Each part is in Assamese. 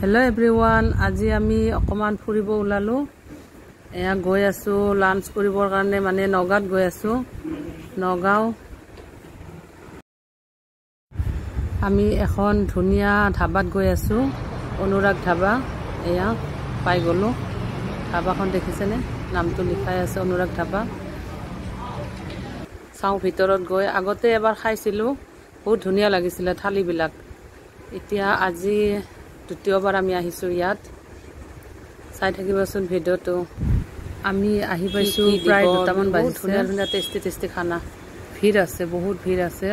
Hello everyone, আজি আমি অকমান ফুৰিব ওলালো। এয়া গৈ আছো লাঞ্চ কৰিবৰ কাৰণে মানে নগাঁৱত গৈ আছো। নগাঁও আমি এখন ধুনীয়া ধাবাত গৈ আছো, অনুৰাগ ধাবা। এয়া পাই গলো, ধাবাখন দেখিছেনে? নামটো লিখাই আছে অনুৰাগ ধাবা। চাও ভিতৰত গৈ, আগতে এবাৰ খাইছিলো, বহুত ধুনীয়া লাগিছিল থালিবিলাক। এতিয়া আজি দ্বিতীয়বাৰ আমি আহিছো ইয়াত। চাই থাকিবচোন ভিডিঅ'টো। আমি আহি পাইছো প্ৰায় 2টামান বাজিছে। ধুনীয়া ধুনীয়া টেষ্টি খানা। ভিৰ আছে, বহুত ভিৰ আছে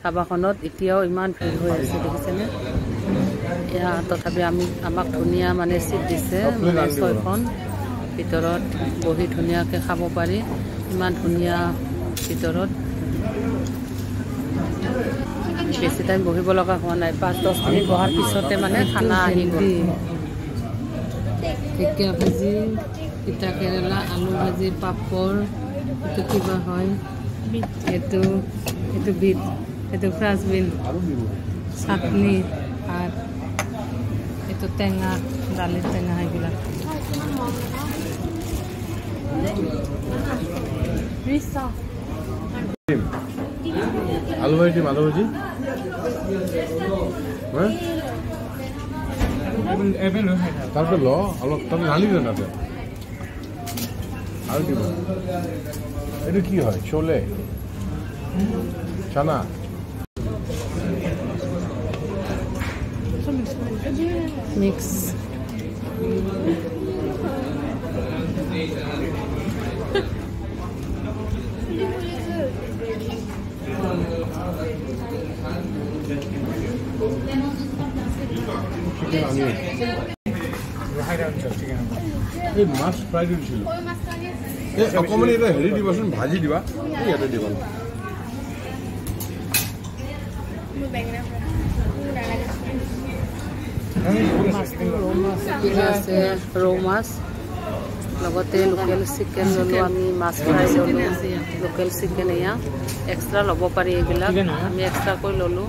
ধাবাখনত। এতিয়াও ইমান ভিৰ হৈ আছে দেখিছেনে? এয়া তথাপি আমাক ধুনীয়া মানে চিট দিছে, মানে 6খন। ভিতৰত বহি ধুনীয়াকৈ খাব পাৰি, ইমান ধুনীয়া ভিতৰত। বেছি টাইম বহিব লগা হোৱা নাই, 5-10 মিনিট বহাৰ পিছতে মানে খানা আহি গ'ল। ঢেকীয়া ভাজি, তিতা কেৰেলা, আলু ভাজি, পাপৰ, এইটো কিবা হয়, এইটো বিট, এইটো ফ্ৰাচবিন, চাটনি, আৰ এইটো টেঙা, দালিৰ টেঙা, এইবিলাক। আলু ভাজি, তারপরে ল অলপ তাহলে ঢালি দেন তাতে আর দিব। এটা কি হয়? ছোলে, চানা, মিক্স। এই মাছ ফ্রাই দিছিল, অকমান এটা হেৰি দিবাচোন, ভাজি দিবা, ইয়াতে দিবা। ৰৌ মাছ লগতে লোকেল চিকেন ললো আমি, মাছ ফ্ৰাই ললো, লোকেল চিকেন এয়া এক্সট্ৰা ল'ব পাৰি, এইবিলাক আমি এক্সট্ৰাকৈ ল'লো।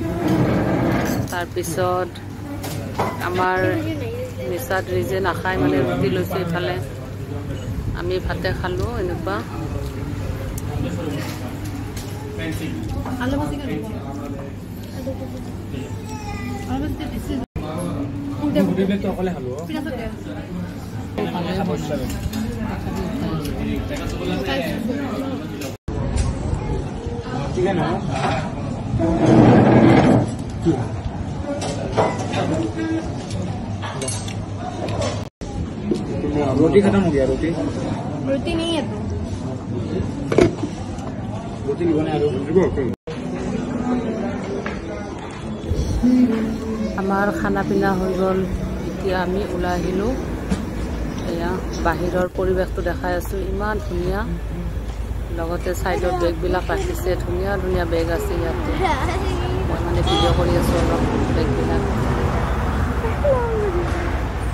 তাৰপিছত আমাৰ মিছাত ৰিজে নাখায়, মানে ৰুটি লৈছে ইফালে, আমি ভাতে খালোঁ। এনেকুৱা रोटी खत्म हो गया। रोटी नहीं है तो रोटी बना। আমাৰ খানা পিনা হৈ গ'ল। এতিয়া আমি ওলাই আহিলোঁ। এয়া বাহিৰৰ পৰিৱেশটো দেখাই আছোঁ, ইমান ধুনীয়া। লগতে ছাইডত বেগবিলাক ৰাখিছে, ধুনীয়া ধুনীয়া বেগ আছে ইয়াতে। মই মানে ভিডিঅ' কৰি আছোঁ অলপ বেগবিলাক।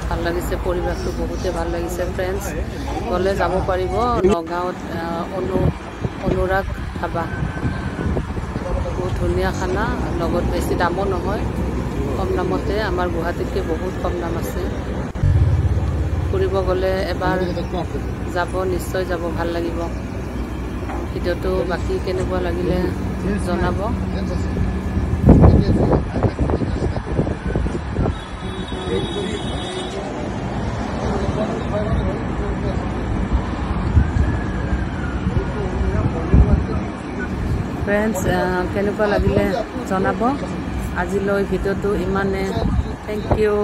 ভাল লাগিছে পৰিৱেশটো, বহুতে ভাল লাগিছে। ফ্ৰেণ্ডছ গ'লে যাব পাৰিব নগাঁৱত, অনুৰাগ ধাবা। বহুত ধুনীয়া খানা, লগত বেছি দামো নহয়, কম দামতে। আমাৰ গুৱাহাটীতকৈ বহুত কম দাম আছে। ফুৰিব গ'লে এবাৰ যাব, নিশ্চয় যাব, ভাল লাগিব। ভিডিঅ'টো বাকী কেনেকুৱা লাগিলে জনাব। ফ্ৰেণ্ডছ কেনেকুৱা লাগিলে জনাব। আজিলৈ ভিডিঅ'টো ইমানে। Thank you,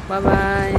bye by.